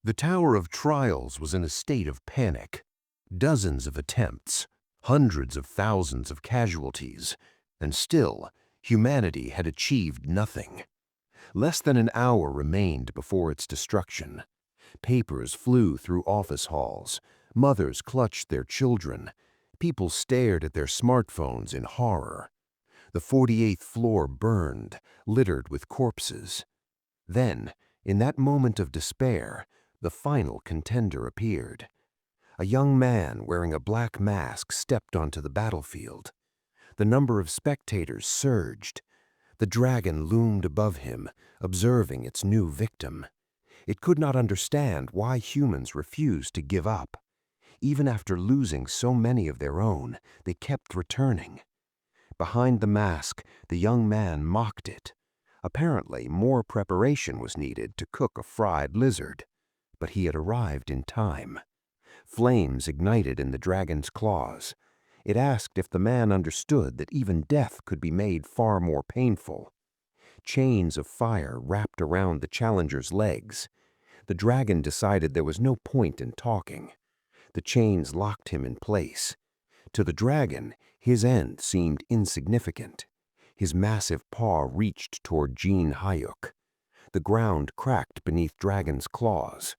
The Tower of Trials was in a state of panic. Dozens of attempts, hundreds of thousands of casualties, and still, humanity had achieved nothing. Less than an hour remained before its destruction. Papers flew through office halls, mothers clutched their children, people stared at their smartphones in horror. The 48th floor burned, littered with corpses. Then, in that moment of despair, the final contender appeared. A young man wearing a black mask stepped onto the battlefield. The number of spectators surged. The dragon loomed above him, observing its new victim. It could not understand why humans refused to give up. Even after losing so many of their own, they kept returning. Behind the mask, the young man mocked it. Apparently, more preparation was needed to cook a fried lizard. But he had arrived in time. Flames ignited in the dragon's claws. It asked if the man understood that even death could be made far more painful. Chains of fire wrapped around the challenger's legs. The dragon decided there was no point in talking. The chains locked him in place. To the dragon, his end seemed insignificant. His massive paw reached toward Jin Hyuk. The ground cracked beneath Dragon's claws.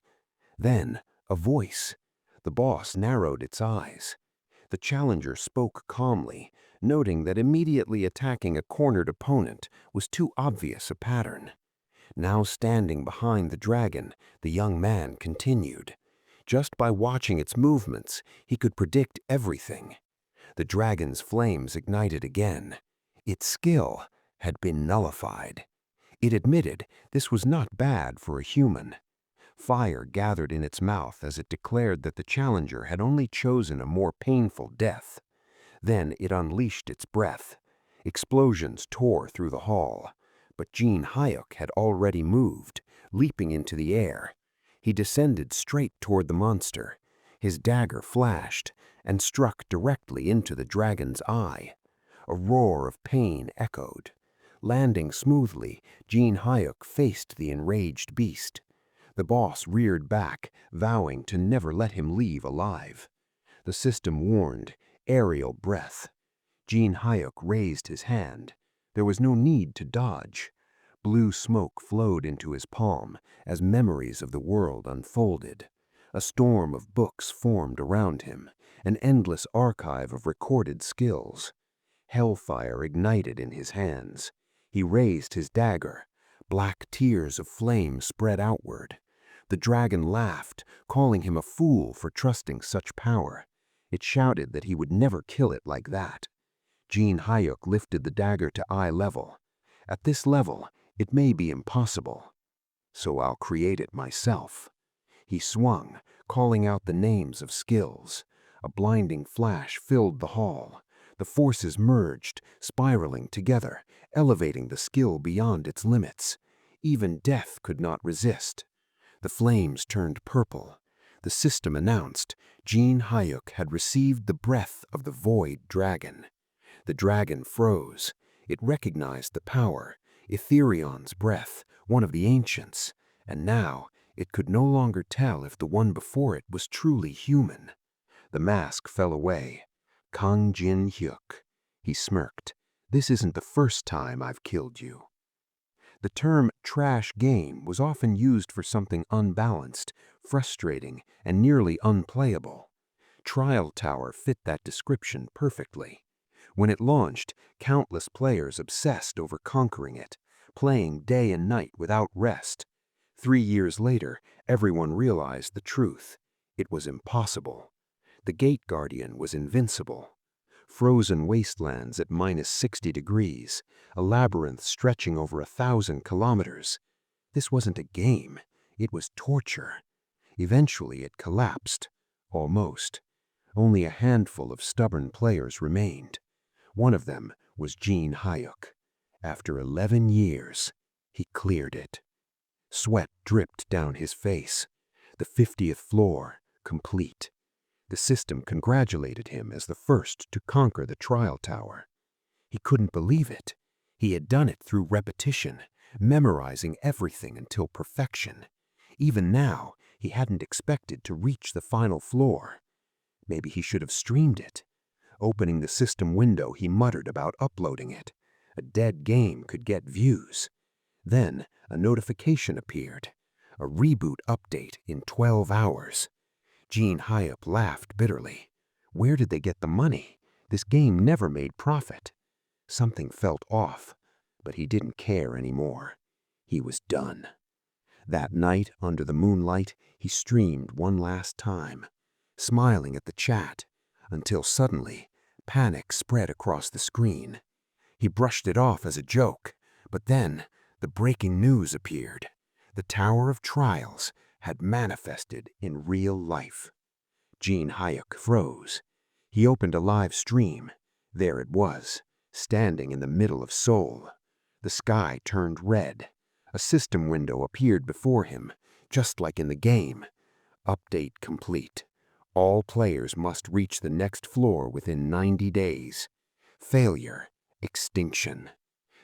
Then, a voice. The boss narrowed its eyes. The challenger spoke calmly, noting that immediately attacking a cornered opponent was too obvious a pattern. Now standing behind the dragon, the young man continued. Just by watching its movements, he could predict everything. The dragon's flames ignited again. Its skill had been nullified. It admitted this was not bad for a human. Fire gathered in its mouth as it declared that the challenger had only chosen a more painful death. Then it unleashed its breath. Explosions tore through the hall. But Jin Hyuk had already moved, leaping into the air. He descended straight toward the monster. His dagger flashed and struck directly into the dragon's eye. A roar of pain echoed. Landing smoothly, Jin Hyuk faced the enraged beast. The boss reared back, vowing to never let him leave alive. The system warned, aerial breath. Jin Hyuk raised his hand. There was no need to dodge. Blue smoke flowed into his palm as memories of the world unfolded. A storm of books formed around him, an endless archive of recorded skills. Hellfire ignited in his hands. He raised his dagger. Black tears of flame spread outward. The dragon laughed, calling him a fool for trusting such power. It shouted that he would never kill it like that. Jin Hyuk lifted the dagger to eye level. At this level, it may be impossible. So I'll create it myself. He swung, calling out the names of skills. A blinding flash filled the hall. The forces merged, spiraling together, elevating the skill beyond its limits. Even death could not resist. The flames turned purple. The system announced Jin Hyuk had received the breath of the Void Dragon. The dragon froze. It recognized the power, Etherion's breath, one of the ancients, and now it could no longer tell if the one before it was truly human. The mask fell away. Kang Jin Hyuk. He smirked. This isn't the first time I've killed you. The term trash game was often used for something unbalanced, frustrating, and nearly unplayable. Trial Tower fit that description perfectly. When it launched, countless players obsessed over conquering it, playing day and night without rest. 3 years later, everyone realized the truth. It was impossible. The Gate Guardian was invincible. Frozen wastelands at -60 degrees, a labyrinth stretching over 1,000 kilometers. This wasn't a game, it was torture. Eventually it collapsed. Almost. Only a handful of stubborn players remained. One of them was Jin Hyuk. After 11 years, he cleared it. Sweat dripped down his face. The 50th floor, complete. The system congratulated him as the first to conquer the trial tower. He couldn't believe it. He had done it through repetition, memorizing everything until perfection. Even now, He hadn't expected to reach the final floor. Maybe he should have streamed it. Opening the system window, he muttered about uploading it. A dead game could get views. Then a notification appeared. A reboot update in 12 hours. Gene Hyup laughed bitterly. Where did they get the money? This game never made profit. Something felt off, but he didn't care anymore. He was done. That night, under the moonlight, he streamed one last time, smiling at the chat, until suddenly, panic spread across the screen. He brushed it off as a joke, but then the breaking news appeared. The Tower of Trials had manifested in real life. Gene Hyup froze. He opened a live stream. There it was, standing in the middle of Seoul. The sky turned red. A system window appeared before him, just like in the game. Update complete. All players must reach the next floor within 90 days. Failure. Extinction.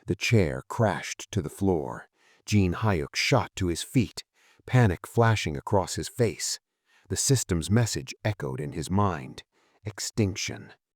The chair crashed to the floor. Gene Hyup shot to his feet, panic flashing across his face. The system's message echoed in his mind. Extinction.